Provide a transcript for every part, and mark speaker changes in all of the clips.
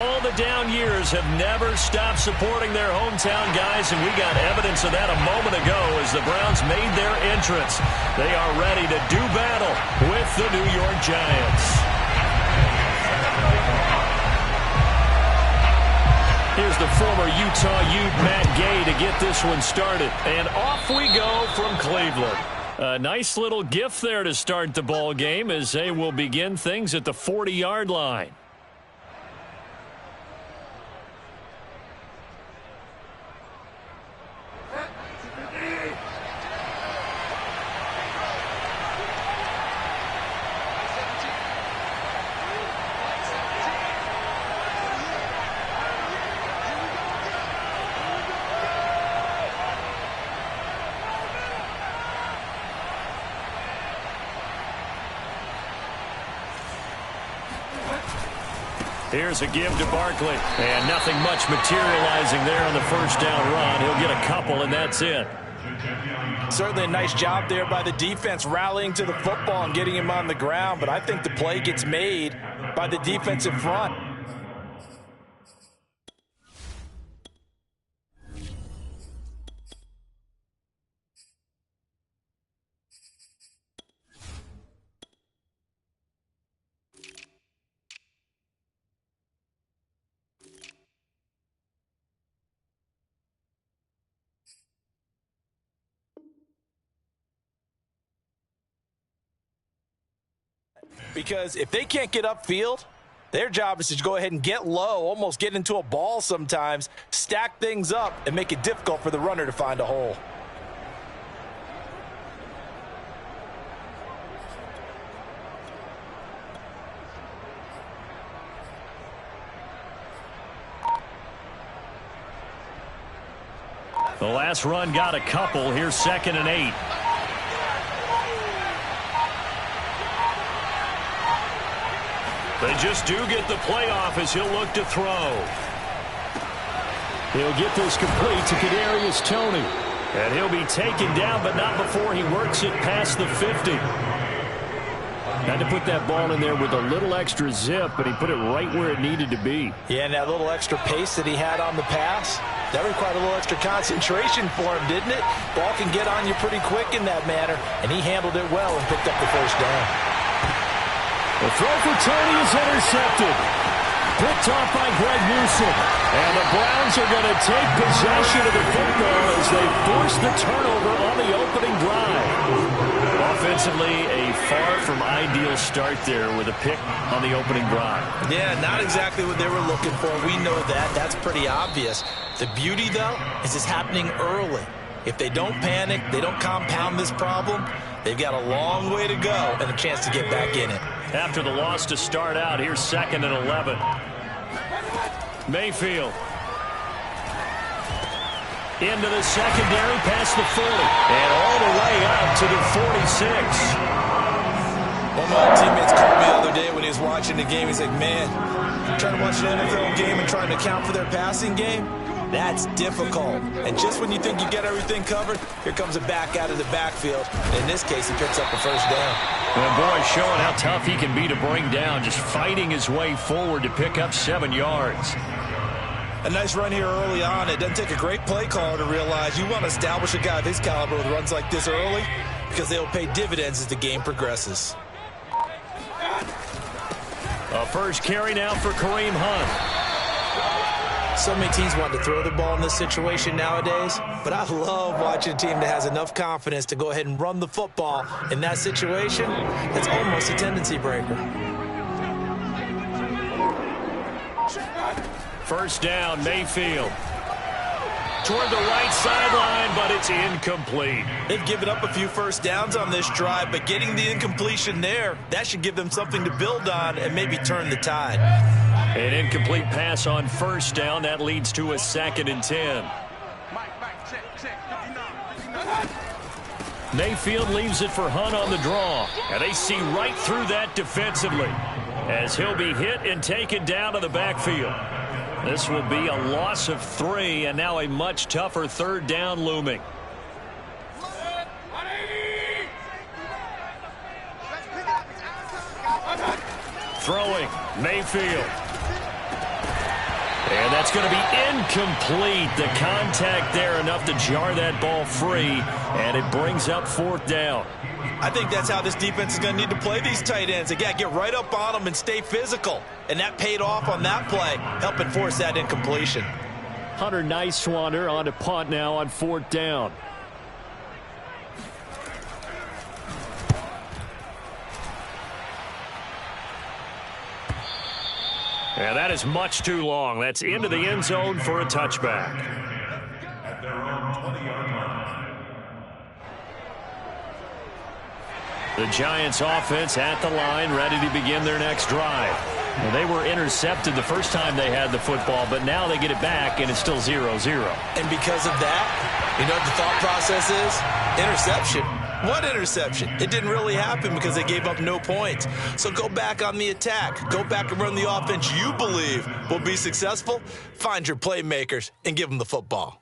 Speaker 1: All the down years have never stopped supporting their hometown guys, and we got evidence of that a moment ago as the Browns made their entrance. They are ready to do battle with the New York Giants. Here's the former Utah Ute, Matt Gay, to get this one started. And off we go from Cleveland. A nice little gift there to start the ball game as they will begin things at the 40-yard line. Here's a give to Barkley. And nothing much materializing there on the first down run. He'll get a couple, and that's it.
Speaker 2: Certainly a nice job there by the defense rallying to the football and getting him on the ground. But I think the play gets made by the defensive front. Because if they can't get upfield, their job is to go ahead and get low, almost get into a ball sometimes, stack things up, and make it difficult for the runner to find a hole.
Speaker 1: The last run got a couple. Here's 2nd and 8. They just do get the play off as he'll look to throw. He'll get this complete to Kadarius Toney. And he'll be taken down, but not before he works it past the 50. Had to put that ball in there with a little extra zip, but he put it right where it needed to be.
Speaker 2: Yeah, and that little extra pace that he had on the pass, that required a little extra concentration for him, didn't it? Ball can get on you pretty quick in that manner, and he handled it well and picked up the first down.
Speaker 1: The throw for Toney is intercepted. Picked off by Greg Newsome. And the Browns are going to take possession of the football as they force the turnover on the opening drive. Offensively, a far from ideal start there with a pick on the opening drive.
Speaker 2: Yeah, not exactly what they were looking for. We know that. That's pretty obvious. The beauty, though, is it's happening early. If they don't panic, they don't compound this problem, they've got a long way to go and a chance to get back in it.
Speaker 1: After the loss to start out, here's 2nd and 11. Mayfield. Into the secondary, past the 40. And all the way out to the 46.
Speaker 2: One of my teammates called me the other day when he was watching the game. He's like, man, trying to watch an NFL game and trying to account for their passing game? That's difficult. And just when you think you get everything covered, here comes a back out of the backfield. In this case, he picks up the first down.
Speaker 1: And boy, showing how tough he can be to bring down, just fighting his way forward to pick up 7 yards.
Speaker 2: A nice run here early on. It doesn't take a great play caller to realize you want to establish a guy of his caliber with runs like this early because they'll pay dividends as the game progresses.
Speaker 1: A first carry now for Kareem Hunt.
Speaker 2: So many teams want to throw the ball in this situation nowadays, but I love watching a team that has enough confidence to go ahead and run the football in that situation. That's almost a tendency breaker.
Speaker 1: First down, Mayfield. Toward the right sideline, but it's incomplete.
Speaker 2: They've given up a few first downs on this drive, but getting the incompletion there, that should give them something to build on and maybe turn the tide.
Speaker 1: An incomplete pass on first down. That leads to a 2nd and 10. Mayfield leaves it for Hunt on the draw. And they see right through that defensively as he'll be hit and taken down to the backfield. This will be a loss of 3, and now a much tougher 3rd down looming. Throwing, Mayfield. that's going to be incomplete. The contact there enough to jar that ball free, and it brings up 4th down.
Speaker 2: I think that's how this defense is going to need to play these tight ends. They got to get right up on them and stay physical. And that paid off on that play, helping force that incompletion.
Speaker 1: Hunter Nicewander on to punt now on 4th down. And that is much too long. That's into the end zone for a touchback.
Speaker 3: At their own 20-yard line.
Speaker 1: The Giants offense at the line, ready to begin their next drive. Well, they were intercepted the first time they had the football, but now they get it back, and it's still 0-0.
Speaker 2: And because of that, you know what the thought process is? Interception. What interception? It didn't really happen because they gave up no points. So go back on the attack. Go back and run the offense you believe will be successful. Find your playmakers and give them the football.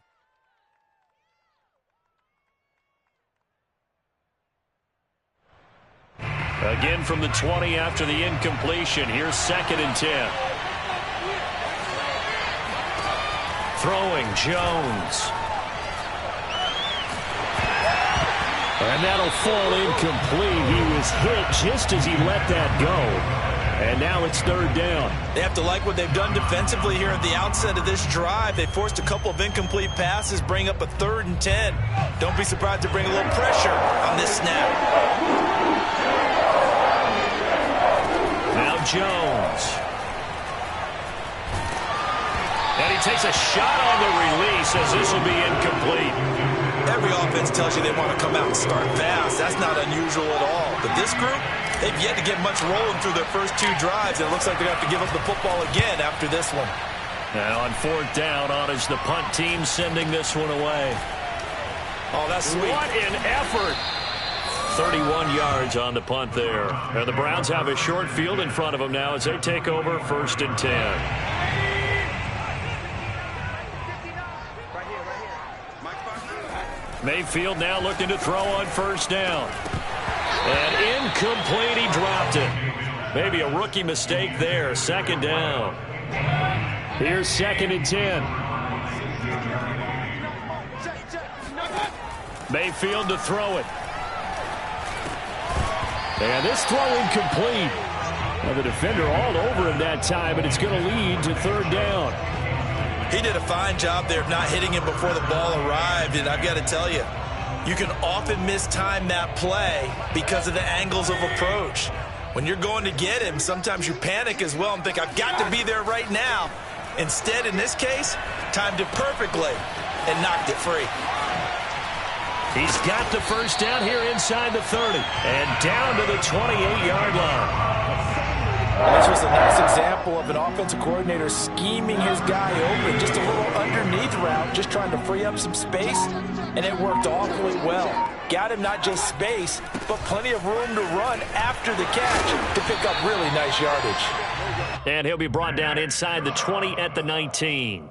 Speaker 1: Again from the 20 after the incompletion. Here's 2nd and 10. Throwing Jones. And that'll fall incomplete. He was hit just as he let that go. And now it's 3rd down.
Speaker 2: They have to like what they've done defensively here at the outset of this drive. They forced a couple of incomplete passes, bring up a 3rd and 10. Don't be surprised to bring a little pressure on this snap.
Speaker 1: Now Jones. And he takes a shot on the release as this will be incomplete.
Speaker 2: Every offense tells you they want to come out and start fast. That's not unusual at all. But this group, they've yet to get much rolling through their first 2 drives. And it looks like they're going to have to give up the football again after this one.
Speaker 1: Now on 4th down, on is the punt team sending this one away.
Speaker 2: Oh, that's sweet.
Speaker 1: What an effort. 31 yards on the punt there. And the Browns have a short field in front of them now as they take over 1st and 10. Mayfield now looking to throw on 1st down. And incomplete, he dropped it. Maybe a rookie mistake there. 2nd down. Here's 2nd and 10. Mayfield to throw it. And this throw incomplete. Well, the defender all over him that time, and it's going to lead to 3rd down.
Speaker 2: He did a fine job there of not hitting him before the ball arrived, and I've got to tell you, you can often mistime that play because of the angles of approach. When you're going to get him, sometimes you panic as well and think, I've got to be there right now. Instead, in this case, timed it perfectly and knocked it free.
Speaker 1: He's got the 1st down here inside the 30 and down to the 28-yard line.
Speaker 2: And this was a nice example of an offensive coordinator scheming his guy open. Just a little underneath route, just trying to free up some space, and it worked awfully well. Got him not just space, but plenty of room to run after the catch to pick up really nice yardage.
Speaker 1: And he'll be brought down inside the 20 at the 19.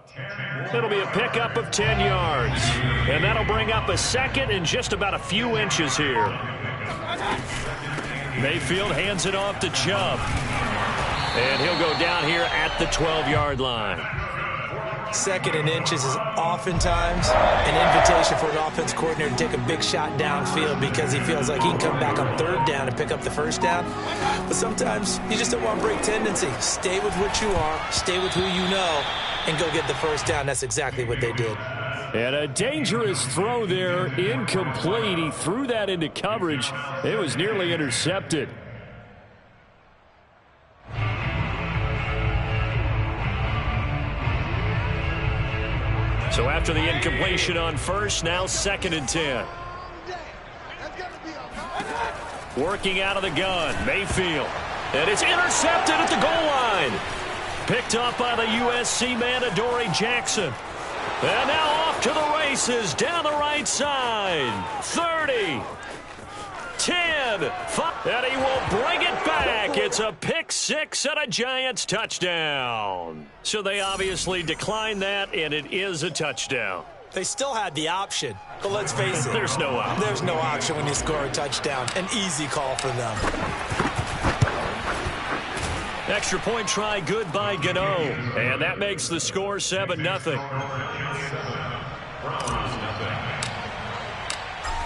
Speaker 1: It'll be a pickup of 10 yards. And that'll bring up a 2nd and just about a few inches here. Mayfield hands it off to Chubb. And he'll go down here at the 12-yard line.
Speaker 2: 2nd and inches is oftentimes an invitation for an offense coordinator to take a big shot downfield because he feels like he can come back on 3rd down and pick up the 1st down. But sometimes you just don't want to break tendency. Stay with what you are, stay with who you know, and go get the 1st down. That's exactly what they did.
Speaker 1: And a dangerous throw there, incomplete. He threw that into coverage. It was nearly intercepted. So after the incompletion on 1st, now 2nd and 10. Working out of the gun, Mayfield. And it's intercepted at the goal line. Picked up by the USC man, Adoree Jackson. And now off to the races down the right side. 30, 10, 5, and he will bring it back. It's a pick 6 and a Giants touchdown. So they obviously declined that, and it is a touchdown.
Speaker 2: They still had the option, but let's face it.
Speaker 1: There's no option.
Speaker 2: There's no option when you score a touchdown. An easy call for them.
Speaker 1: Extra point try good by Gano. And that makes the score 7-0.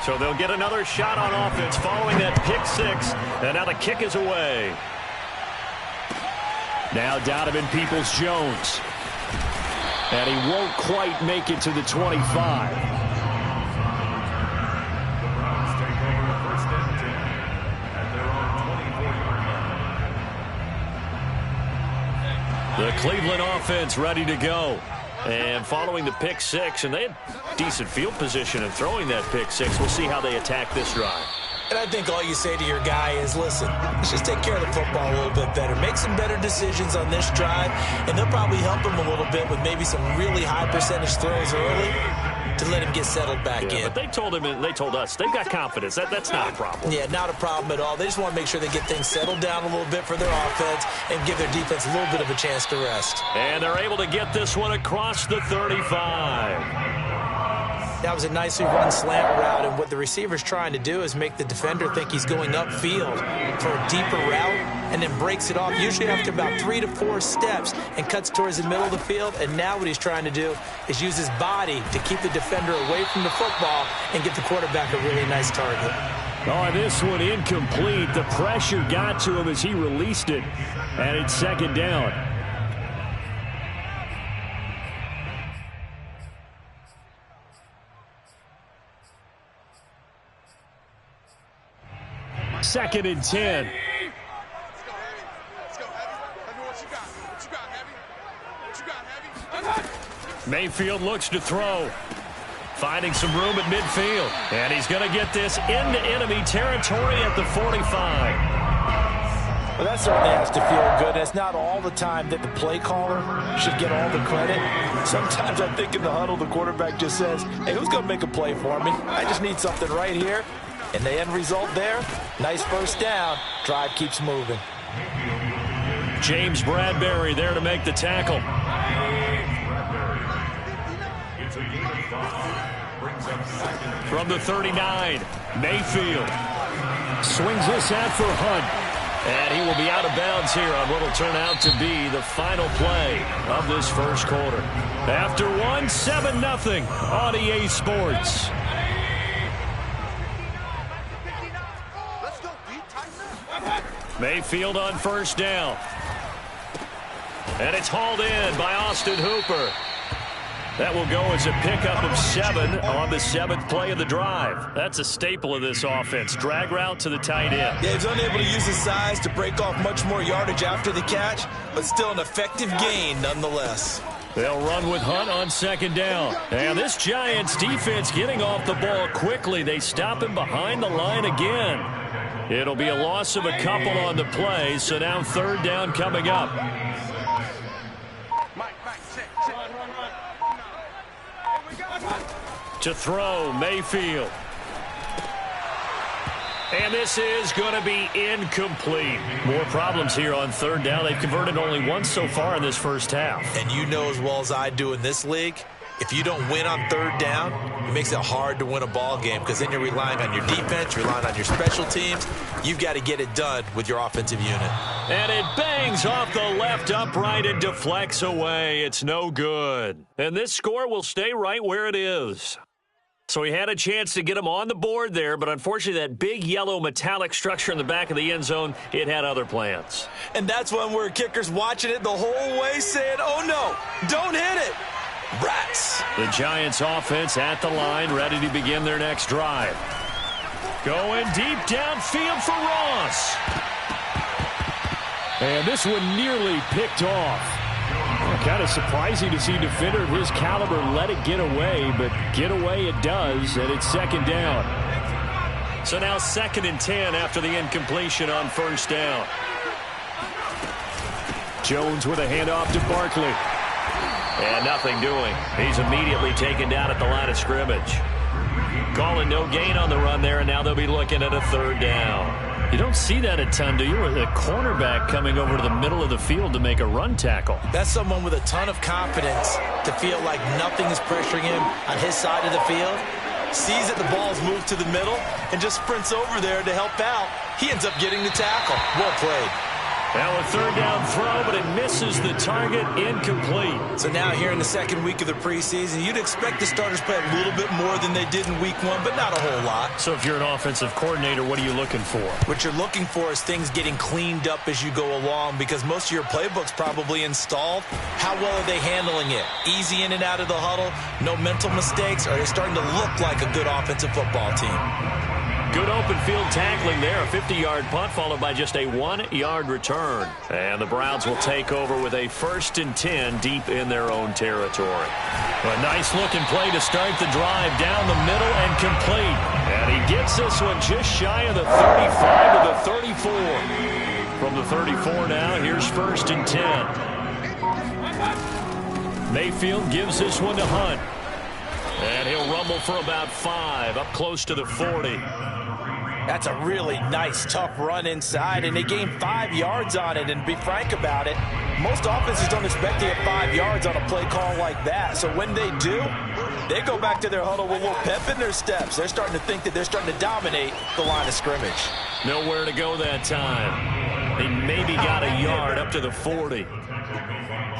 Speaker 1: So they'll get another shot on offense following that pick six. And now the kick is away. Now Donovan Peoples-Jones. And he won't quite make it to the 25. The Cleveland offense ready to go. And following the pick six, and they had decent field position in throwing that pick six. We'll see how they attack this drive.
Speaker 2: And I think all you say to your guy is, listen, let's just take care of the football a little bit better. Make some better decisions on this drive, and they'll probably help him a little bit with maybe some really high percentage throws early to let him get settled back in.
Speaker 1: But they told him, and they told us, they've got confidence. That's not a problem.
Speaker 2: Yeah, not a problem at all. They just want to make sure they get things settled down a little bit for their offense and give their defense a little bit of a chance to rest.
Speaker 1: And they're able to get this one across the 35.
Speaker 2: That was a nicely run slant route, and what the receiver's trying to do is make the defender think he's going upfield for a deeper route and then breaks it off, usually after about 3 to 4 steps, and cuts towards the middle of the field. And now what he's trying to do is use his body to keep the defender away from the football and get the quarterback a really nice target.
Speaker 1: Oh, this one incomplete. The pressure got to him as he released it, and it's second down. Second and 10. Mayfield looks to throw. Finding some room at midfield. And he's going to get this into enemy territory at the 45.
Speaker 2: Well, that certainly has to feel good. It's not all the time that the play caller should get all the credit. Sometimes I think in the huddle, the quarterback just says, hey, who's going to make a play for me? I just need something right here. And the end result there, nice first down. Drive keeps moving.
Speaker 1: James Bradbury there to make the tackle. From the 39, Mayfield swings this out for Hunt. And he will be out of bounds here on what will turn out to be the final play of this first quarter. After one, 7-0 on EA Sports. Mayfield on first down. And it's hauled in by Austin Hooper. That will go as a pickup of 7 on the 7th play of the drive. That's a staple of this offense. Drag route to the tight end.
Speaker 2: Yeah, he's unable to use his size to break off much more yardage after the catch, but still an effective gain nonetheless.
Speaker 1: They'll run with Hunt on second down. And this Giants defense getting off the ball quickly. They stop him behind the line again. It'll be a loss of a couple on the play, so now third down coming up. To throw, Mayfield. And this is going to be incomplete. More problems here on third down. They've converted only once so far in this first half.
Speaker 2: And you know as well as I do in this league, if you don't win on third down, it makes it hard to win a ball game because then you're relying on your defense, you're relying on your special teams. You've got to get it done with your offensive unit.
Speaker 1: And it bangs off the left upright and deflects away. It's no good. And this score will stay right where it is. So he had a chance to get him on the board there, but unfortunately that big yellow metallic structure in the back of the end zone, it had other plans.
Speaker 2: And that's when we're kickers watching it the whole way saying, oh no, don't hit it. Rats.
Speaker 1: The Giants offense at the line, ready to begin their next drive. Going deep downfield for Ross. And this one nearly picked off. Kind of surprising to see a defender of his caliber let it get away, but get away it does, and it's second down. So now 2nd and 10 after the incompletion on first down. Jones with a handoff to Barkley. And nothing doing. He's immediately taken down at the line of scrimmage. Calling no gain on the run there, and now they'll be looking at a third down. You don't see that a ton, do you? With a cornerback coming over to the middle of the field to make a run tackle.
Speaker 2: That's someone with a ton of confidence to feel like nothing is pressuring him on his side of the field. Sees that the ball's moved to the middle and just sprints over there to help out. He ends up getting the tackle. Well played.
Speaker 1: Now a third down throw, but it misses the target, incomplete.
Speaker 2: So now here in the second week of the preseason, you'd expect the starters play a little bit more than they did in week 1, but not a whole lot.
Speaker 1: So if you're an offensive coordinator, what are you looking for?
Speaker 2: What you're looking for is things getting cleaned up as you go along, because most of your playbook's probably installed. How well are they handling it? Easy in and out of the huddle, no mental mistakes, or are they starting to look like a good offensive football team?
Speaker 1: Good open field tackling there. A 50-yard punt followed by just a 1-yard return. And the Browns will take over with a 1st and 10 deep in their own territory. A nice-looking play to start the drive down the middle and complete. And he gets this one just shy of the 35 to the 34. From the 34 now, here's 1st and 10. Mayfield gives this one to Hunt. And he'll rumble for about 5, up close to the 40.
Speaker 2: That's a really nice, tough run inside, and they gained 5 yards on it. And to be frank about it, most offenses don't expect to get 5 yards on a play call like that. So when they do, they go back to their huddle with a little pep in their steps. They're starting to think that they're starting to dominate the line of scrimmage.
Speaker 1: Nowhere to go that time. They maybe got a yard up to the 40.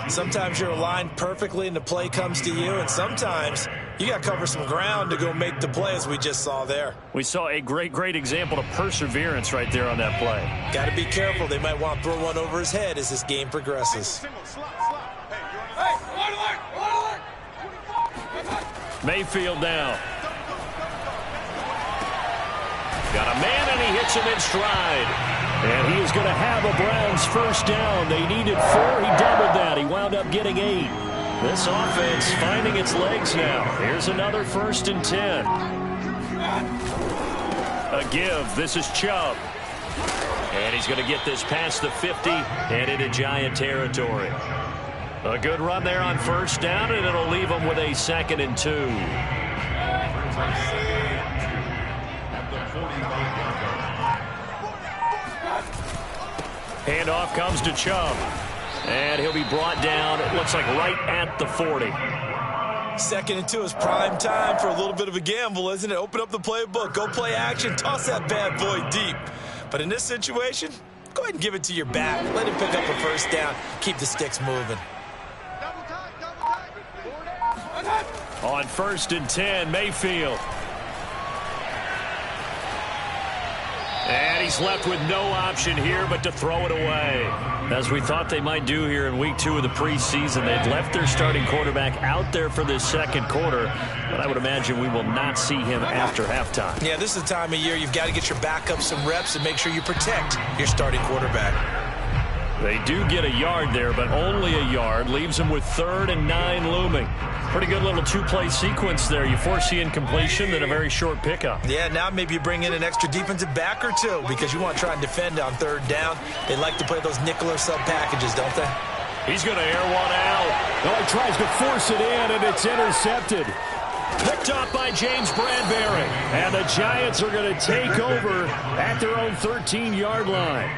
Speaker 2: Sometimes you're aligned perfectly and the play comes to you, and sometimes you got to cover some ground to go make the play, as we just saw there.
Speaker 1: We saw a great example of perseverance right there on that play.
Speaker 2: Got to be careful. They might want to throw one over his head as this game progresses.
Speaker 1: Mayfield down. Got a man, and he hits him in stride. And he is going to have a Browns 1st down. They needed 4. He doubled that. He wound up getting 8. This offense finding its legs now. Here's another 1st and 10. A give. This is Chubb. And he's going to get this past the 50 and into Giant territory. A good run there on 1st down, and it'll leave him with a 2nd and 2. Handoff comes to Chubb. And he'll be brought down, it looks like right at the 40.
Speaker 2: 2nd and 2 is prime time for a little bit of a gamble, isn't it? Open up the playbook, go play action, toss that bad boy deep. But in this situation, go ahead and give it to your back. Let him pick up a 1st down. Keep the sticks moving.
Speaker 1: On 1st and 10, Mayfield. And he's left with no option here but to throw it away. As we thought they might do here in week 2 of the preseason, they've left their starting quarterback out there for this 2nd quarter, but I would imagine we will not see him after halftime.
Speaker 2: Yeah, this is the time of year you've got to get your backup some reps and make sure you protect your starting quarterback.
Speaker 1: They do get a yard there, but only a yard. Leaves them with 3rd and 9 looming. Pretty good little 2-play sequence there. You force the incompletion, then a very short pickup.
Speaker 2: Yeah, now maybe you bring in an extra defensive back or 2 because you want to try and defend on 3rd down. They like to play those nickel or sub packages, don't they?
Speaker 1: He's going to air one out.
Speaker 4: Oh, he tries to force it in, and it's intercepted.
Speaker 1: Picked up by James Bradbury.
Speaker 4: And the Giants are going to take over at their own 13-yard line.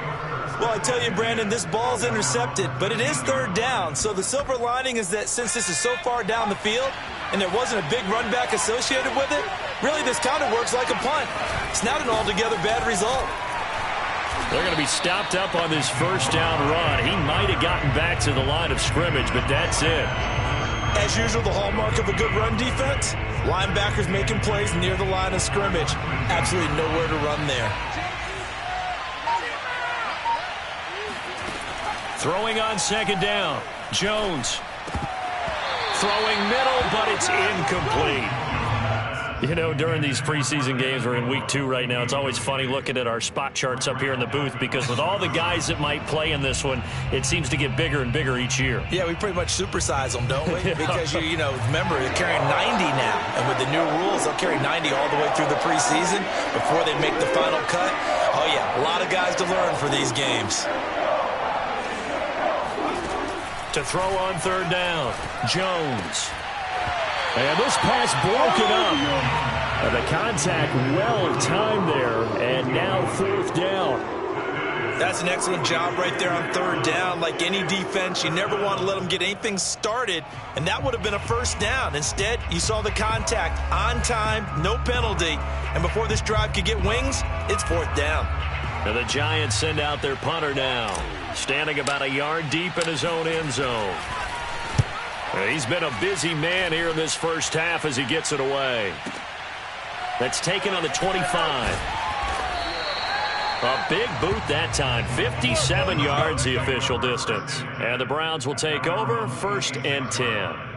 Speaker 2: Well, I tell you, Brandon, this ball's intercepted, but it is 3rd down. So the silver lining is that since this is so far down the field and there wasn't a big run back associated with it, really this kind of works like a punt. It's not an altogether bad result.
Speaker 1: They're going to be stopped up on this 1st down run. He might have gotten back to the line of scrimmage, but that's it.
Speaker 2: As usual, the hallmark of a good run defense, linebackers making plays near the line of scrimmage. Absolutely nowhere to run there.
Speaker 1: Throwing on 2nd down. Jones. Throwing middle, but it's incomplete. You know, during these preseason games, we're in week 2 right now, it's always funny looking at our spot charts up here in the booth because with all the guys that might play in this one, it seems to get bigger and bigger each year.
Speaker 2: Yeah, we pretty much supersize them, don't we? Because, you know, remember, they're carrying 90 now. And with the new rules, they'll carry 90 all the way through the preseason before they make the final cut. Oh, yeah, a lot of guys to learn for these games.
Speaker 1: To throw on 3rd down, Jones.
Speaker 4: And this pass broken up. And the contact well-timed there. And now 4th down.
Speaker 2: That's an excellent job right there on 3rd down. Like any defense, you never want to let them get anything started. And that would have been a 1st down. Instead, you saw the contact on time, no penalty. And before this drive could get wings, it's 4th down.
Speaker 4: And the Giants send out their punter now, standing about a yard deep in his own end zone. He's been a busy man here in this first half as he gets it away. That's taken on the 25. A big boot that time. 57 yards the official distance. And the Browns will take over, 1st and 10.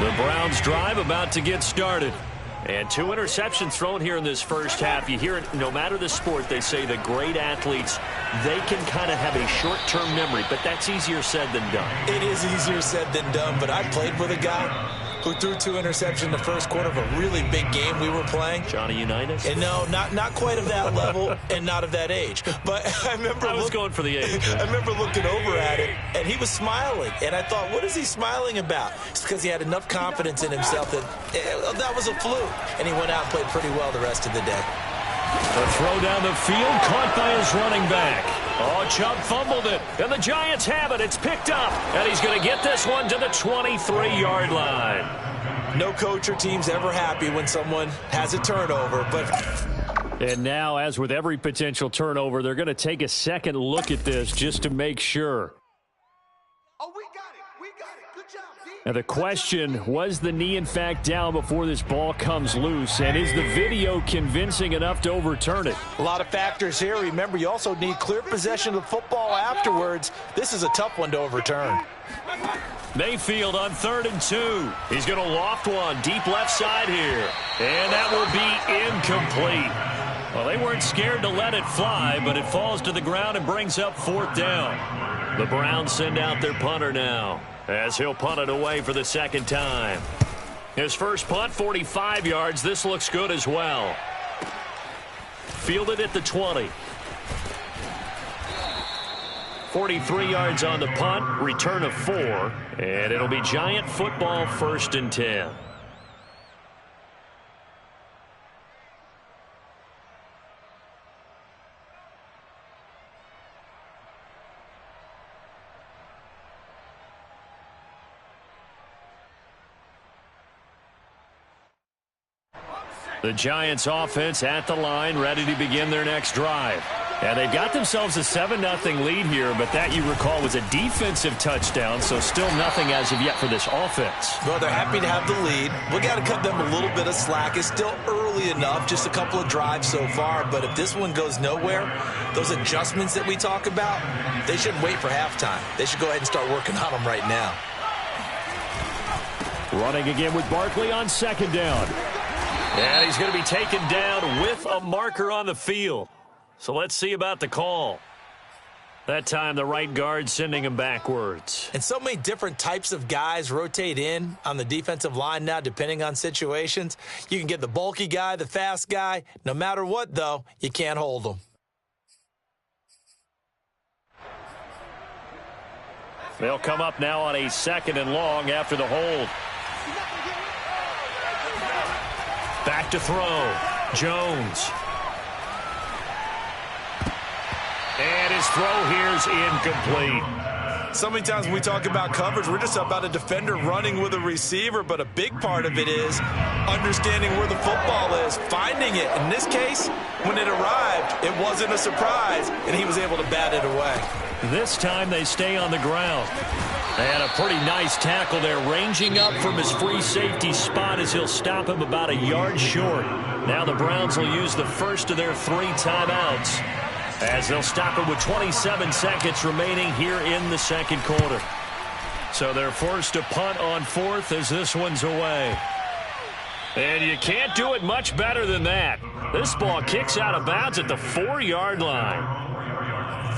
Speaker 4: The Browns drive about to get started. And 2 interceptions thrown here in this first half. You hear it, no matter the sport, they say the great athletes, they can kind of have a short-term memory, but that's easier said than done.
Speaker 2: It is easier said than done, but I played with a guy who threw 2 interceptions in the first quarter of a really big game we were playing.
Speaker 4: Johnny Unitas?
Speaker 2: And no, not quite of that level and not of that age. But I was
Speaker 4: going for the age.
Speaker 2: I remember looking over at him, and he was smiling. And I thought, what is he smiling about? It's because he had enough confidence in himself that that was a fluke. And he went out and played pretty well the rest of the day.
Speaker 4: The throw down the field, caught by his running back. Oh, Chubb fumbled it, and the Giants have it. It's picked up, and he's going to get this one to the 23-yard line.
Speaker 2: No coach or team's ever happy when someone has a turnover, but...
Speaker 4: And now, as with every potential turnover, they're going to take a second look at this just to make sure.
Speaker 5: Oh, we got it. We got it. Good job, D.
Speaker 4: Now, the question, was the knee in fact down before this ball comes loose? And is the video convincing enough to overturn it?
Speaker 2: A lot of factors here. Remember, you also need clear possession of the football afterwards. This is a tough one to overturn.
Speaker 4: Mayfield on 3rd and 2. He's going to loft one deep left side here. And that will be incomplete. Well, they weren't scared to let it fly, but it falls to the ground and brings up 4th down. The Browns send out their punter now, as he'll punt it away for the 2nd time. His first punt, 45 yards. This looks good as well. Fielded at the 20. 43 yards on the punt, return of 4, and it'll be Giant football, 1st and 10. The Giants offense at the line, ready to begin their next drive. And they've got themselves a 7-0 lead here, but that, you recall, was a defensive touchdown, so still nothing as of yet for this offense.
Speaker 2: Well, they're happy to have the lead. We got to cut them a little bit of slack. It's still early enough, just a couple of drives so far, but if this one goes nowhere, those adjustments that we talk about, they shouldn't wait for halftime. They should go ahead and start working on them right now.
Speaker 4: Running again with Barkley on 2nd down. And he's going to be taken down with a marker on the field. So let's see about the call. That time the right guard sending him backwards.
Speaker 2: And so many different types of guys rotate in on the defensive line now depending on situations. You can get the bulky guy, the fast guy. No matter what, though, you can't hold them.
Speaker 4: They'll come up now on a 2nd and long after the hold. Back to throw. Jones. And his throw here's incomplete.
Speaker 2: So many times when we talk about coverage, we're just about a defender running with a receiver, but a big part of it is understanding where the football is, finding it. In this case, when it arrived, it wasn't a surprise, and he was able to bat it away.
Speaker 4: This time they stay on the ground. They had a pretty nice tackle there, ranging up from his free safety spot as he'll stop him about a yard short. Now the Browns will use the first of their 3 timeouts, as they'll stop it with 27 seconds remaining here in the 2nd quarter. So they're forced to punt on 4th as this one's away. And you can't do it much better than that. This ball kicks out of bounds at the 4-yard line.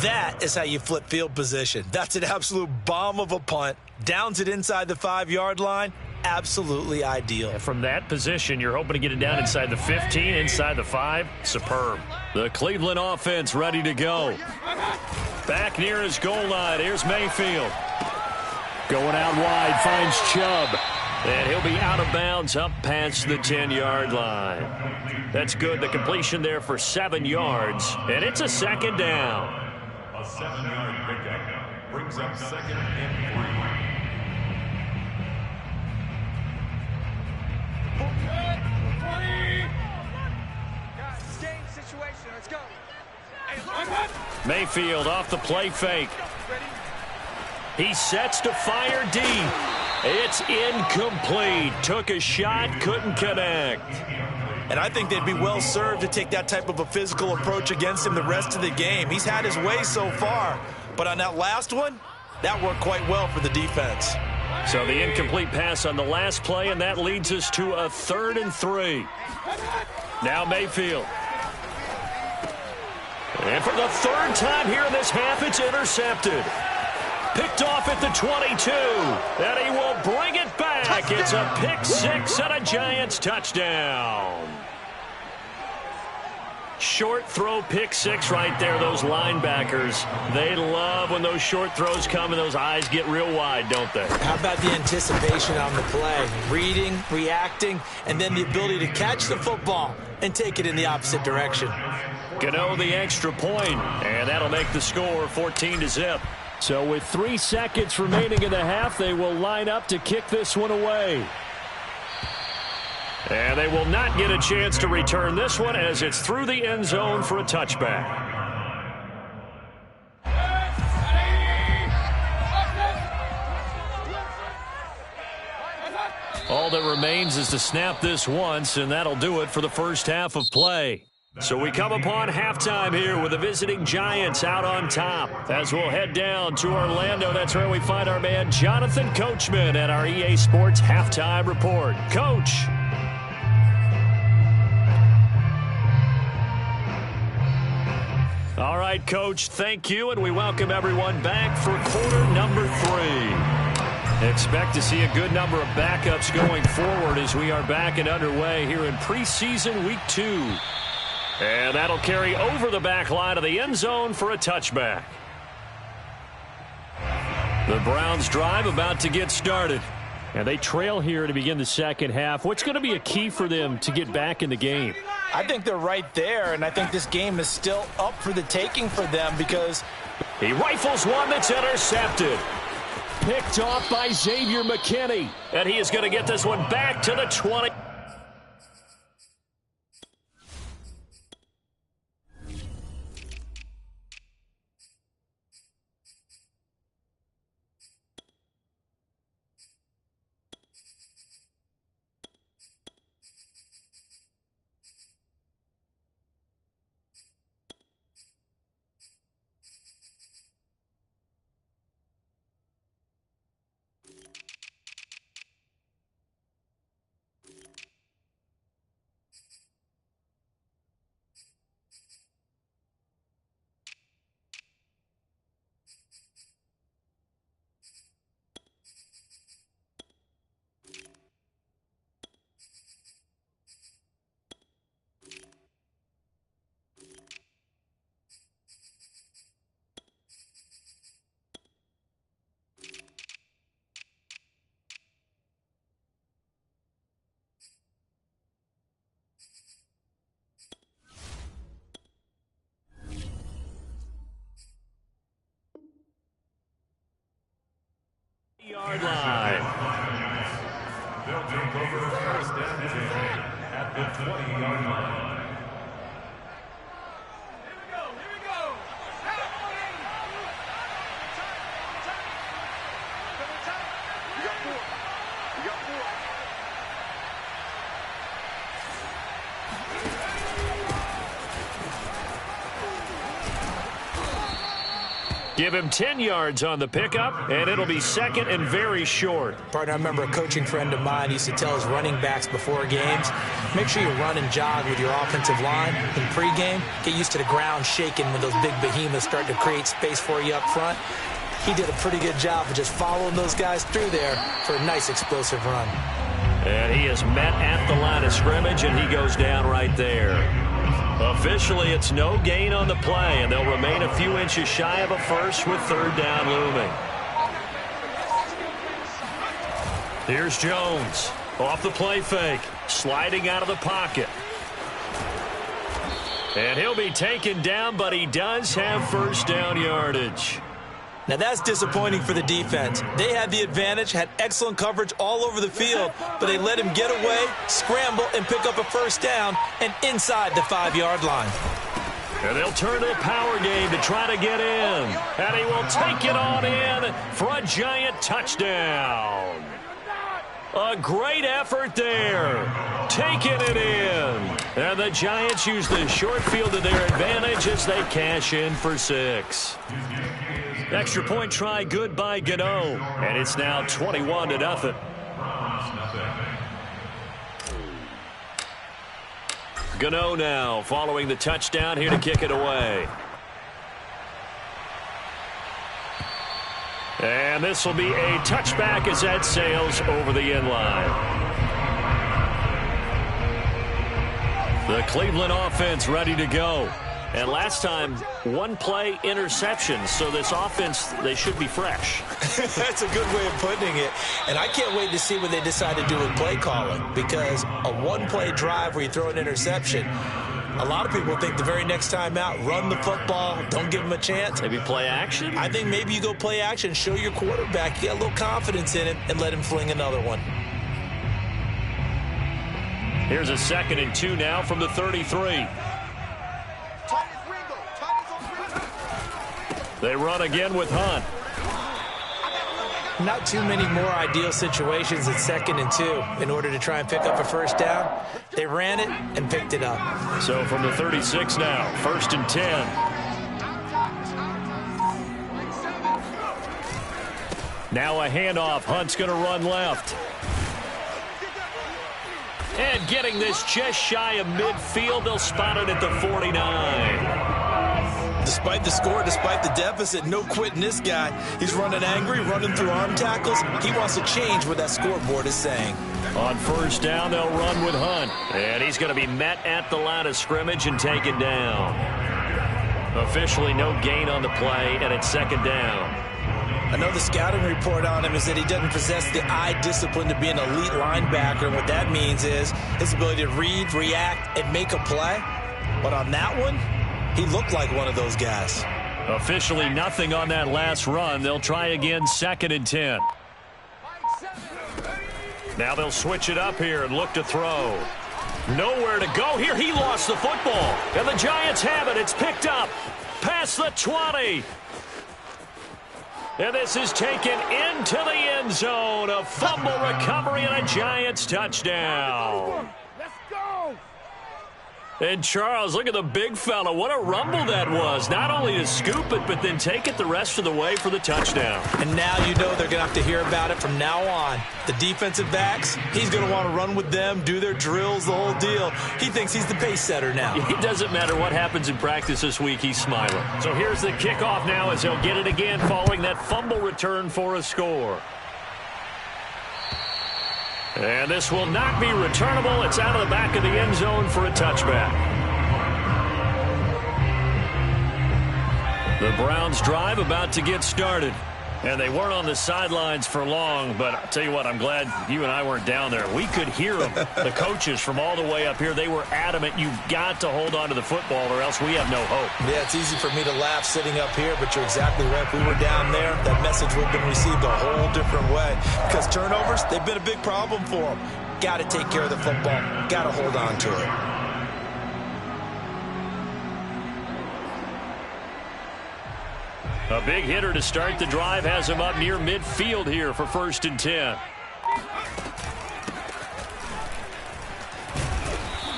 Speaker 2: That is how you flip field position. That's an absolute bomb of a punt. Downs it inside the 5-yard line. Absolutely ideal.
Speaker 4: And from that position, you're hoping to get it down inside the 15, inside the 5. Superb. The Cleveland offense ready to go. Back near his goal line. Here's Mayfield. Going out wide, finds Chubb. And he'll be out of bounds up past the 10-yard line. That's good. The completion there for 7 yards. And it's a second down.
Speaker 3: A 7-yard pickup brings up 2nd and 3.
Speaker 4: Mayfield off the play fake. He sets to fire deep. It's incomplete. Took a shot, couldn't connect.
Speaker 2: And I think they'd be well served to take that type of a physical approach against him the rest of the game. He's had his way so far. But on that last one, that worked quite well for the defense.
Speaker 4: So the incomplete pass on the last play, and that leads us to a 3rd and 3. Now Mayfield. And for the 3rd time here in this half, it's intercepted. Picked off at the 22. And he will bring it back. It's a pick 6 and a Giants touchdown. Short throw pick 6 right there. Those linebackers, they love when those short throws come and those eyes get real wide, don't they?
Speaker 2: How about the anticipation on the play? Reading, reacting, and then the ability to catch the football and take it in the opposite direction.
Speaker 4: Gano the extra point, and that'll make the score 14-0. So with 3 seconds remaining in the half, they will line up to kick this one away. And they will not get a chance to return this one as it's through the end zone for a touchback. All that remains is to snap this once, and that'll do it for the first half of play. So we come upon halftime here with the visiting Giants out on top. As we'll head down to Orlando, that's where we find our man Jonathan Coachman at our EA Sports Halftime Report. Coach. All right, Coach, thank you, and we welcome everyone back for quarter number 3. Expect to see a good number of backups going forward as we are back and underway here in preseason week 2. And that'll carry over the back line of the end zone for a touchback. The Browns drive about to get started. And they trail here to begin the second half. What's going to be a key for them to get back in the game?
Speaker 2: I think they're right there, and I think this game is still up for the taking for them because
Speaker 4: he rifles one that's intercepted. Picked off by Xavier McKinney. And he is going to get this one back to the 20. Yard line.
Speaker 3: They'll take over first and 10 at the 20-yard line.
Speaker 4: Give him 10 yards on the pickup, and it'll be second and very short.
Speaker 2: Partner, I remember a coaching friend of mine used to tell his running backs before games, make sure you run and jog with your offensive line in pregame. Get used to the ground shaking when those big behemoths start to create space for you up front. He did a pretty good job of just following those guys through there for a nice explosive run.
Speaker 4: And he is met at the line of scrimmage, and he goes down right there. Officially, it's no gain on the play, and they'll remain a few inches shy of a first with third down looming. Here's Jones. Off the play fake. Sliding out of the pocket. And he'll be taken down, but he does have first down yardage.
Speaker 2: Now that's disappointing for the defense. They had the advantage, had excellent coverage all over the field, but they let him get away, scramble, and pick up a first down and inside the 5-yard line.
Speaker 4: And they'll turn to the power game to try to get in. And he will take it on in for a giant touchdown. A great effort there. Taking it in. And the Giants use the short field to their advantage as they cash in for 6. Extra point try good by Gano. And it's now 21-0. Gano now following the touchdown here to kick it away. And this will be a touchback as that sails over the end line. The Cleveland offense ready to go. And last time, one play interception. So this offense, they should be fresh.
Speaker 2: That's a good way of putting it. And I can't wait to see what they decide to do with play calling. Because a one-play drive where you throw an interception, a lot of people think the very next time out, run the football, don't give them a chance.
Speaker 4: Maybe play action?
Speaker 2: I think maybe you go play action, show your quarterback, get a little confidence in him, and let him fling another one.
Speaker 4: Here's a 2nd and 2 now from the 33. They run again with Hunt.
Speaker 2: Not too many more ideal situations at 2nd and 2 in order to try and pick up a first down. They ran it and picked it up.
Speaker 4: So from the 36 now, 1st and 10. Now a handoff. Hunt's going to run left. And getting this just shy of midfield, they'll spot it at the 49.
Speaker 2: Despite the score, despite the deficit, no quitting this guy. He's running angry, running through arm tackles. He wants to change what that scoreboard is saying.
Speaker 4: On first down, they'll run with Hunt. And he's going to be met at the line of scrimmage and taken down. Officially no gain on the play, and it's 2nd down.
Speaker 2: I know the scouting report on him is that he doesn't possess the eye discipline to be an elite linebacker. And what that means is his ability to read, react, and make a play. But on that one, he looked like one of those guys.
Speaker 4: Officially nothing on that last run. They'll try again 2nd and 10. Now they'll switch it up here and look to throw. Nowhere to go here. He lost the football. And the Giants have it. It's picked up past the 20. And this is taken into the end zone. A fumble recovery and a Giants touchdown.
Speaker 5: Let's go!
Speaker 4: And Charles, look at the big fella. What a rumble that was. Not only to scoop it, but then take it the rest of the way for the touchdown.
Speaker 2: And now you know they're going to have to hear about it from now on. The defensive backs, he's going to want to run with them, do their drills, the whole deal. He thinks he's the pace setter now.
Speaker 4: It doesn't matter what happens in practice this week, he's smiling. So here's the kickoff now as he'll get it again following that fumble return for a score. And this will not be returnable. It's out of the back of the end zone for a touchback. The Browns drive about to get started. And they weren't on the sidelines for long, but I'll tell you what, I'm glad you and I weren't down there. We could hear them. The coaches from all the way up here, they were adamant. You've got to hold on to the football or else we have no hope.
Speaker 2: Yeah, it's easy for me to laugh sitting up here, but you're exactly right. If we were down there, that message would have been received a whole different way. Because turnovers, they've been a big problem for them. Got to take care of the football. Got to hold on to it.
Speaker 4: A big hitter to start the drive has him up near midfield here for 1st and 10.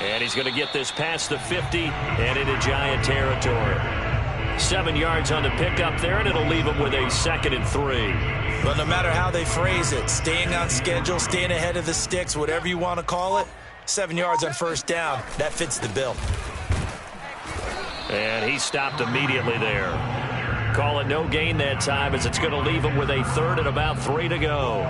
Speaker 4: And he's going to get this past the 50 and into Giant territory. 7 yards on the pickup there, and it'll leave him with a 2nd and 3.
Speaker 2: But no matter how they phrase it, staying on schedule, staying ahead of the sticks, whatever you want to call it, 7 yards on first down, that fits the bill.
Speaker 4: And he stopped immediately there. Call it no gain that time as it's going to leave him with a 3rd and about 3 to go.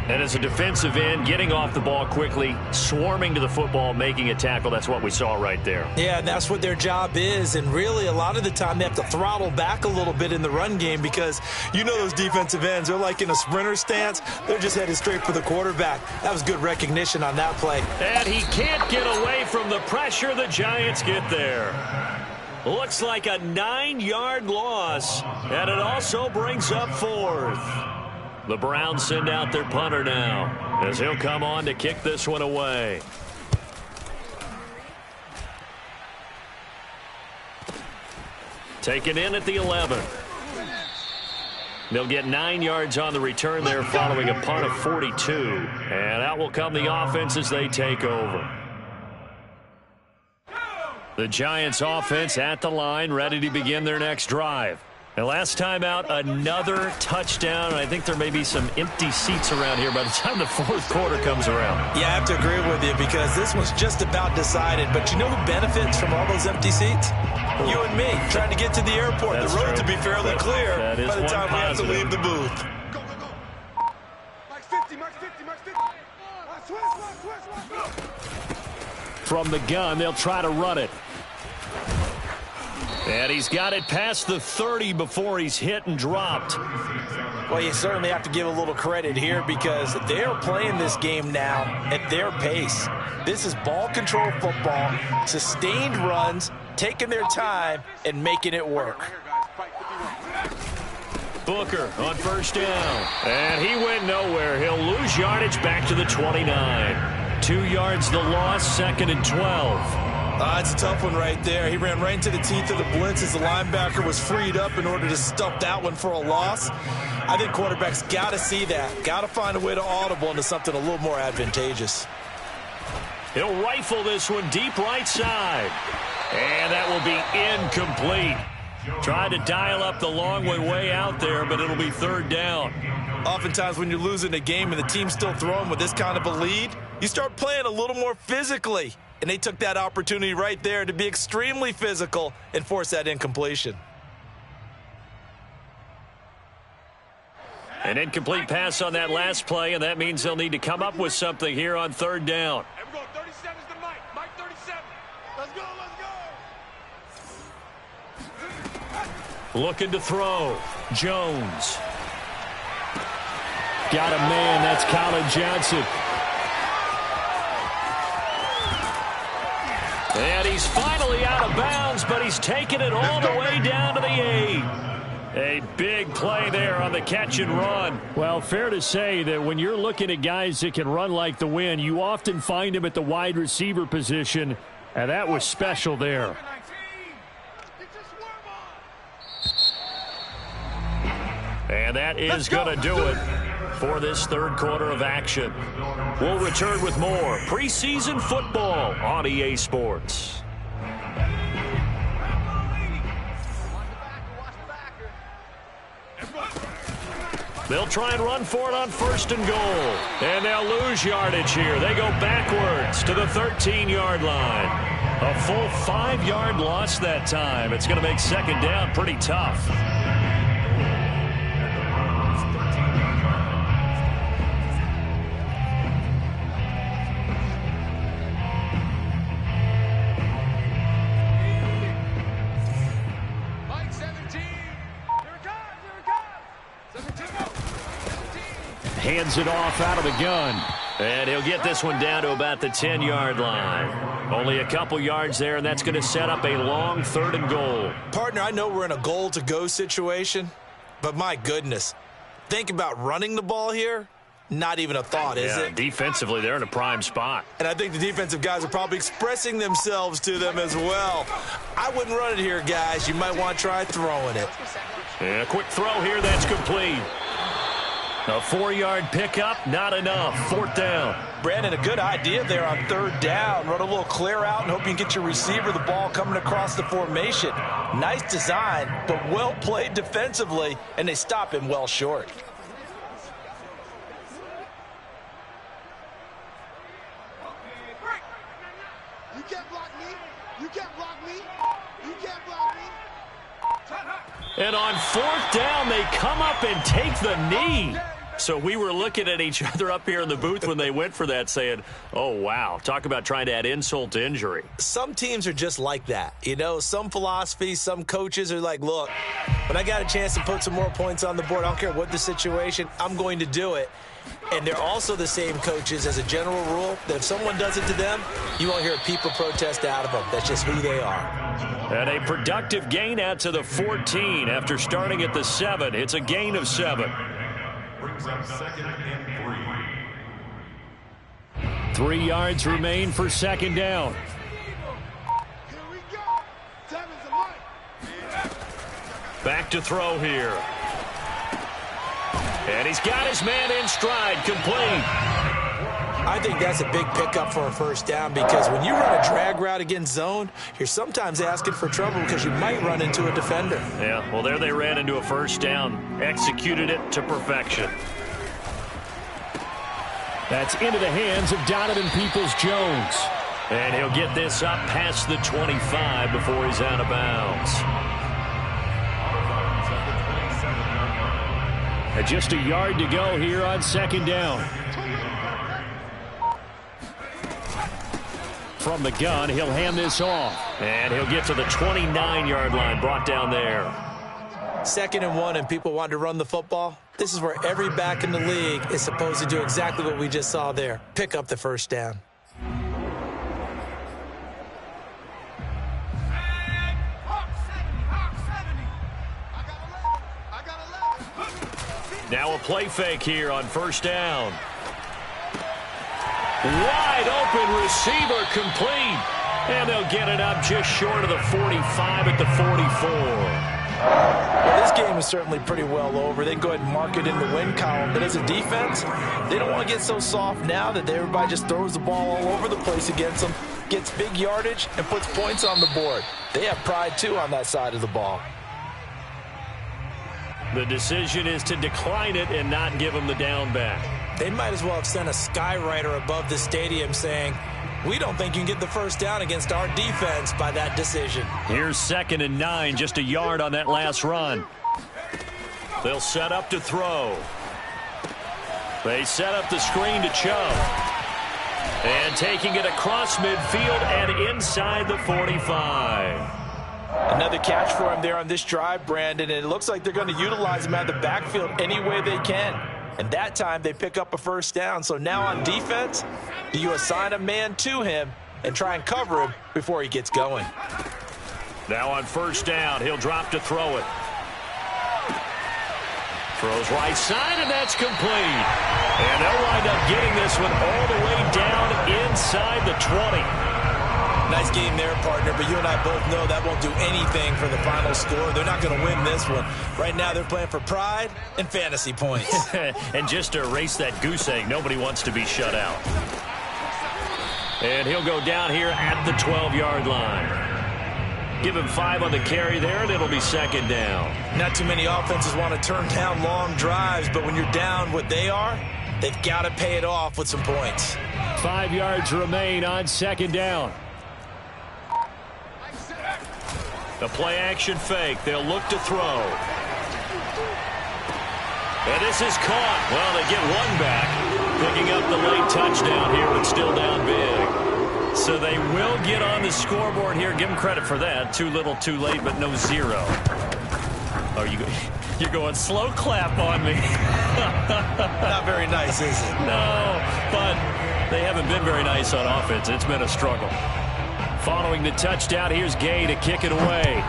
Speaker 4: And as a defensive end, getting off the ball quickly, swarming to the football, making a tackle, that's what we saw right there.
Speaker 2: Yeah, and that's what their job is. And really, a lot of the time, they have to throttle back a little bit in the run game because you know those defensive ends, they're like in a sprinter stance. They're just headed straight for the quarterback. That was good recognition on that play.
Speaker 4: And he can't get away from the pressure. The Giants get there. Looks like a 9-yard loss, and it also brings up 4th. The Browns send out their punter now as he'll come on to kick this one away. Taken in at the 11. They'll get 9 yards on the return there following a punt of 42. And out will come the offense as they take over. The Giants offense at the line, ready to begin their next drive. And last time out, another touchdown. I think there may be some empty seats around here by the time the fourth quarter comes around.
Speaker 2: Yeah, I have to agree with you because this one's just about decided. But you know who benefits from all those empty seats? You and me, trying to get to the airport.
Speaker 4: That's
Speaker 2: the roads
Speaker 4: true.
Speaker 2: will be fairly clear
Speaker 4: by the time
Speaker 2: we have to leave the booth.
Speaker 5: Go, go, go. Max 50, Max 50, Max 50. Switch.
Speaker 4: From the gun, they'll try to run it. And he's got it past the 30 before he's hit and dropped.
Speaker 2: Well, you certainly have to give a little credit here because they're playing this game now at their pace. This is ball control football, sustained runs, taking their time, and making it work.
Speaker 4: Booker on first down. And he went nowhere. He'll lose yardage back to the 29. 2 yards the loss, 2nd and 12.
Speaker 2: It's a tough one right there. He ran right into the teeth of the blitz as the linebacker was freed up in order to stuff that one for a loss. I think quarterbacks got to see that. Got to find a way to audible into something a little more advantageous.
Speaker 4: He'll rifle this one deep right side. And that will be incomplete. Tried to dial up the long way out there, but it'll be 3rd down.
Speaker 2: Oftentimes when you're losing a game and the team's still throwing with this kind of a lead, you start playing a little more physically. And they took that opportunity right there to be extremely physical and force that incompletion.
Speaker 4: An incomplete pass on that last play, and that means they'll need to come up with something here on 3rd down.
Speaker 5: Here we go. 37 is the Mike. Mike 37. Let's go, let's go.
Speaker 4: Looking to throw. Jones. Got a man. That's Colin Johnson. And he's finally out of bounds, but he's taken it all the way down to the 8. A big play there on the catch and run. Well, fair to say that when you're looking at guys that can run like the wind, you often find them at the wide receiver position, and that was special there. And that is going to do it for this 3rd quarter of action. We'll return with more preseason football on EA Sports. They'll try and run for it on 1st and goal. And they'll lose yardage here. They go backwards to the 13-yard line. A full 5-yard loss that time. It's going to make 2nd down pretty tough. Hands it off out of the gun. And he'll get this one down to about the 10-yard line. Only a couple yards there, and that's going to set up a long 3rd and goal.
Speaker 2: Partner, I know we're in a goal-to-go situation, but my goodness, think about running the ball here. Not even a thought, is it?
Speaker 4: Defensively, they're in a prime spot.
Speaker 2: And I think the defensive guys are probably expressing themselves to them as well. I wouldn't run it here, guys. You might want to try throwing it.
Speaker 4: And a quick throw here, that's complete. A 4-yard pickup, not enough. 4th down.
Speaker 2: Brandon, a good idea there on 3rd down. Run a little clear out and hope you can get your receiver the ball coming across the formation. Nice design, but well played defensively, and they stop him well short.
Speaker 5: You can't block me. You can't block me. You can't block me.
Speaker 4: And on 4th down, they come up and take the knee. So we were looking at each other up here in the booth when they went for that saying, oh, wow, talk about trying to add insult to injury.
Speaker 2: Some teams are just like that. You know, some philosophies, some coaches are like, look, when I got a chance to put some more points on the board, I don't care what the situation, I'm going to do it. And they're also the same coaches as a general rule that if someone does it to them, you won't hear a people protest out of them. That's just who they are.
Speaker 4: And a productive gain out to the 14 after starting at the 7. It's a gain of 7.
Speaker 3: Brings up 2nd and 3.
Speaker 4: 3 yards remain for 2nd down.
Speaker 5: Here we go. 7's a light.
Speaker 4: Back to throw here. And he's got his man in stride, complete.
Speaker 2: I think that's a big pickup for a first down because when you run a drag route against zone, you're sometimes asking for trouble because you might run into a defender.
Speaker 4: Yeah, well, there they ran into a first down. Executed it to perfection. That's into the hands of Donovan Peoples-Jones. And he'll get this up past the 25 before he's out of bounds. And just a yard to go here on 2nd down. From the gun, he'll hand this off. And he'll get to the 29-yard line, brought down there.
Speaker 2: 2nd and 1 and people want to run the football. This is where every back in the league is supposed to do exactly what we just saw there. Pick up the first down.
Speaker 4: Now a play fake here on 1st down. Wide open receiver complete. And they'll get it up just short of the 45 at the 44.
Speaker 2: Well, this game is certainly pretty well over. They can go ahead and mark it in the win column. But as a defense, they don't want to get so soft now that everybody just throws the ball all over the place against them, gets big yardage, and puts points on the board. They have pride, too, on that side of the ball.
Speaker 4: The decision is to decline it and not give him the down back.
Speaker 2: They might as well have sent a skywriter above the stadium saying, we don't think you can get the first down against our defense by that decision.
Speaker 4: Here's 2nd and 9, just a yard on that last run. They'll set up to throw. They set up the screen to Chubb. And taking it across midfield and inside the 45.
Speaker 2: Another catch for him there on this drive, Brandon, and it looks like they're going to utilize him out of the backfield any way they can. And that time they pick up a first down. So now on defense, do you assign a man to him and try and cover him before he gets going?
Speaker 4: Now on 1st down, he'll drop to throw it. Throws right side, and that's complete. And they'll wind up getting this one all the way down inside the 20.
Speaker 2: Nice game there, partner, but you and I both know that won't do anything for the final score. They're not going to win this one. Right now they're playing for pride and fantasy points.
Speaker 4: And just to erase that goose egg, nobody wants to be shut out. And he'll go down here at the 12-yard line. Give him 5 on the carry there, and it'll be 2nd down.
Speaker 2: Not too many offenses want to turn down long drives, but when you're down what they are, they've got to pay it off with some points.
Speaker 4: 5 yards remain on 2nd down. The play-action fake. They'll look to throw. And this is caught. Well, they get one back. Picking up the late touchdown here, but still down big. So they will get on the scoreboard here. Give them credit for that. Too little, too late, but no 0. Oh, you're going slow clap on me.
Speaker 2: Not very nice, is it?
Speaker 4: No, but they haven't been very nice on offense. It's been a struggle. Following the touchdown, here's Gay to kick it away.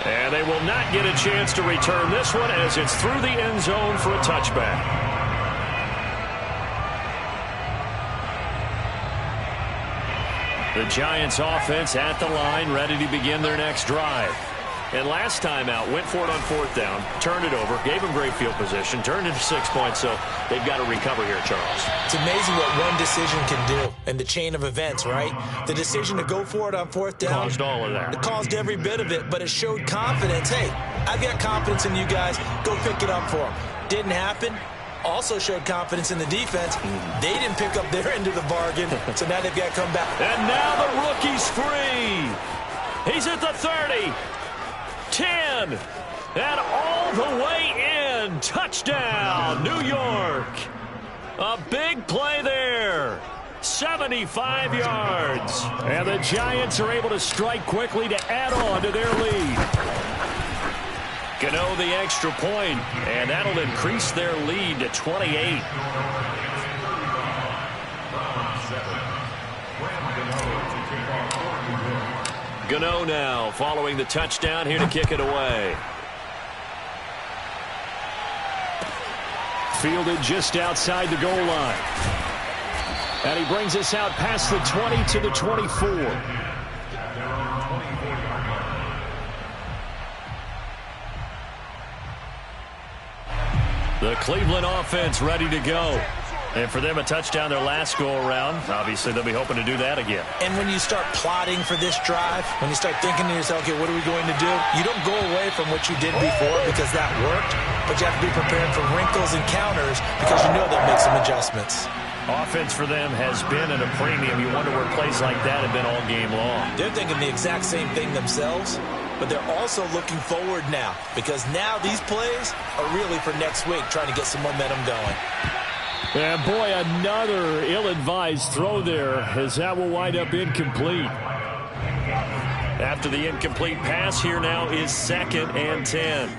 Speaker 4: And they will not get a chance to return this one as it's through the end zone for a touchback. The Giants offense at the line, ready to begin their next drive. And last time out, went for it on 4th down, turned it over, gave them great field position, turned it to 6 points, so they've got to recover here, Charles.
Speaker 2: It's amazing what one decision can do in the chain of events, right? The decision to go for it on 4th down.
Speaker 4: Caused all of that.
Speaker 2: It caused every bit of it, but it showed confidence. Hey, I've got confidence in you guys. Go pick it up for them. Didn't happen. Also showed confidence in the defense. They didn't pick up their end of the bargain, so now they've got to come back.
Speaker 4: And now the rookie's free. He's at the 30. 10, And all the way in. Touchdown, New York. A big play there. 75 yards. And the Giants are able to strike quickly to add on to their lead. Gano the extra point, and that'll increase their lead to 28. Gano now following the touchdown here to kick it away. Fielded just outside the goal line. And he brings us out past the 20 to the 24. The Cleveland offense ready to go. And for them, a touchdown their last go-around. Obviously, they'll be hoping to do that again.
Speaker 2: And when you start plotting for this drive, when you start thinking to yourself, okay, what are we going to do? You don't go away from what you did before because that worked, but you have to be prepared for wrinkles and counters because you know they'll make some adjustments.
Speaker 4: Offense for them has been at a premium. You wonder where plays like that have been all game long.
Speaker 2: They're thinking the exact same thing themselves, but they're also looking forward now because now these plays are really for next week, trying to get some momentum going.
Speaker 4: And boy, another ill-advised throw there as that will wind up incomplete. After the incomplete pass, here now is 2nd and 10.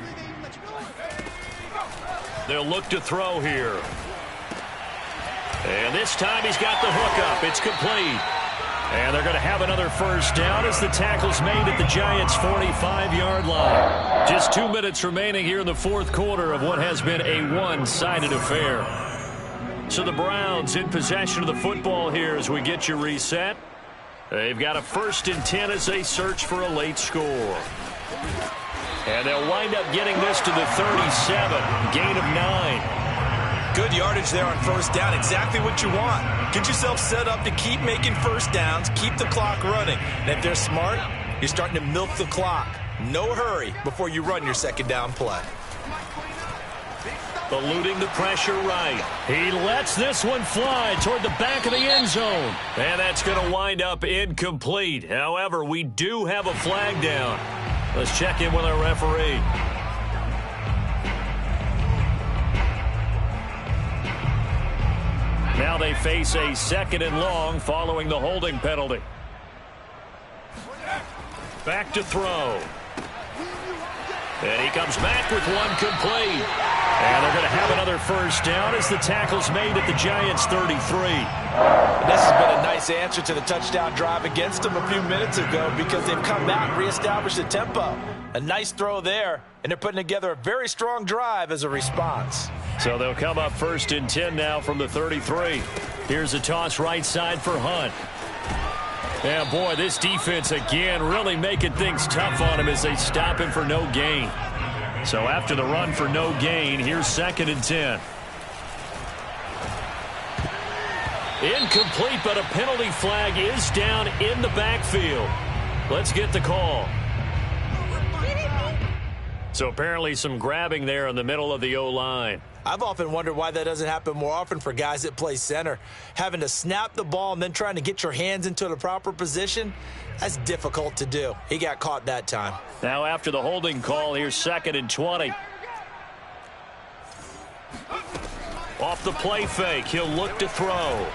Speaker 4: They'll look to throw here. And this time he's got the hook up. It's complete. And they're going to have another first down as the tackle's made at the Giants' 45-yard line. Just 2 minutes remaining here in the fourth quarter of what has been a one-sided affair. So the Browns in possession of the football here as we get you reset. They've got a 1st and 10 as they search for a late score. And they'll wind up getting this to the 37, gain of 9.
Speaker 2: Good yardage there on first down, exactly what you want. Get yourself set up to keep making first downs, keep the clock running. And if they're smart, you're starting to milk the clock. No hurry before you run your second down play.
Speaker 4: Eluding the pressure right. He lets this one fly toward the back of the end zone. And that's going to wind up incomplete. However, we do have a flag down. Let's check in with our referee. Now they face a 2nd and long following the holding penalty. Back to throw. And he comes back with one complete. And they're going to have another first down as the tackle's made at the Giants' 33.
Speaker 2: And this has been a nice answer to the touchdown drive against them a few minutes ago because they've come back and reestablished the tempo. A nice throw there, and they're putting together a very strong drive as a response.
Speaker 4: So they'll come up 1st and 10 now from the 33. Here's a toss right side for Hunt. Yeah, boy, this defense again really making things tough on him as they stop him for no gain. So after the run for no gain, here's 2nd and 10. Incomplete, but a penalty flag is down in the backfield. Let's get the call. So apparently some grabbing there in the middle of the O-line.
Speaker 2: I've often wondered why that doesn't happen more often for guys that play center. Having to snap the ball and then trying to get your hands into the proper position, that's difficult to do. He got caught that time.
Speaker 4: Now after the holding call, here's 2nd and 20. Off the play fake, he'll look to throw.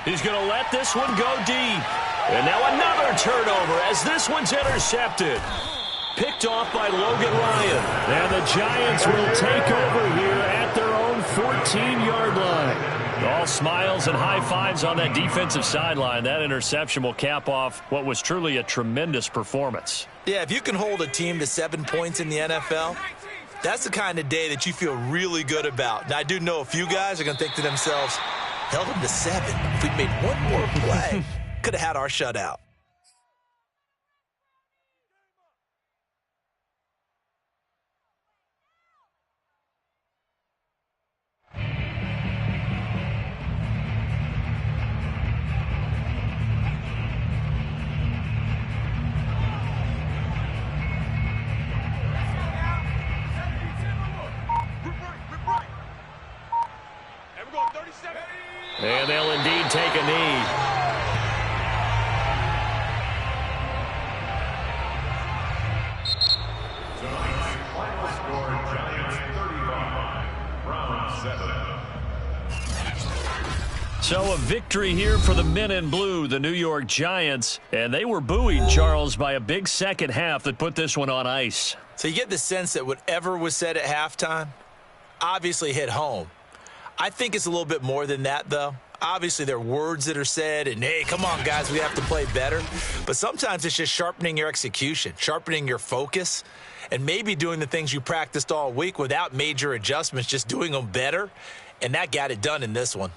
Speaker 4: He's going to let this one go deep. And now another turnover as this one's intercepted. Picked off by Logan Ryan. And the Giants will take over here at their own 14-yard line. All smiles and high fives on that defensive sideline. That interception will cap off what was truly a tremendous performance.
Speaker 2: Yeah, if you can hold a team to 7 points in the NFL, that's the kind of day that you feel really good about. Now, I do know a few guys are going to think to themselves, held them to 7. If we'd made one more play, could have had our shutout.
Speaker 4: And they'll indeed take a knee. So a victory here for the men in blue, the New York Giants. And they were buoyed, Charles, by a big second half that put this one on ice.
Speaker 2: So you get the sense that whatever was said at halftime obviously hit home. I think it's a little bit more than that, though. Obviously, there are words that are said, and, hey, come on, guys, we have to play better. But sometimes it's just sharpening your execution, sharpening your focus, and maybe doing the things you practiced all week without major adjustments, just doing them better. And that got it done in this one.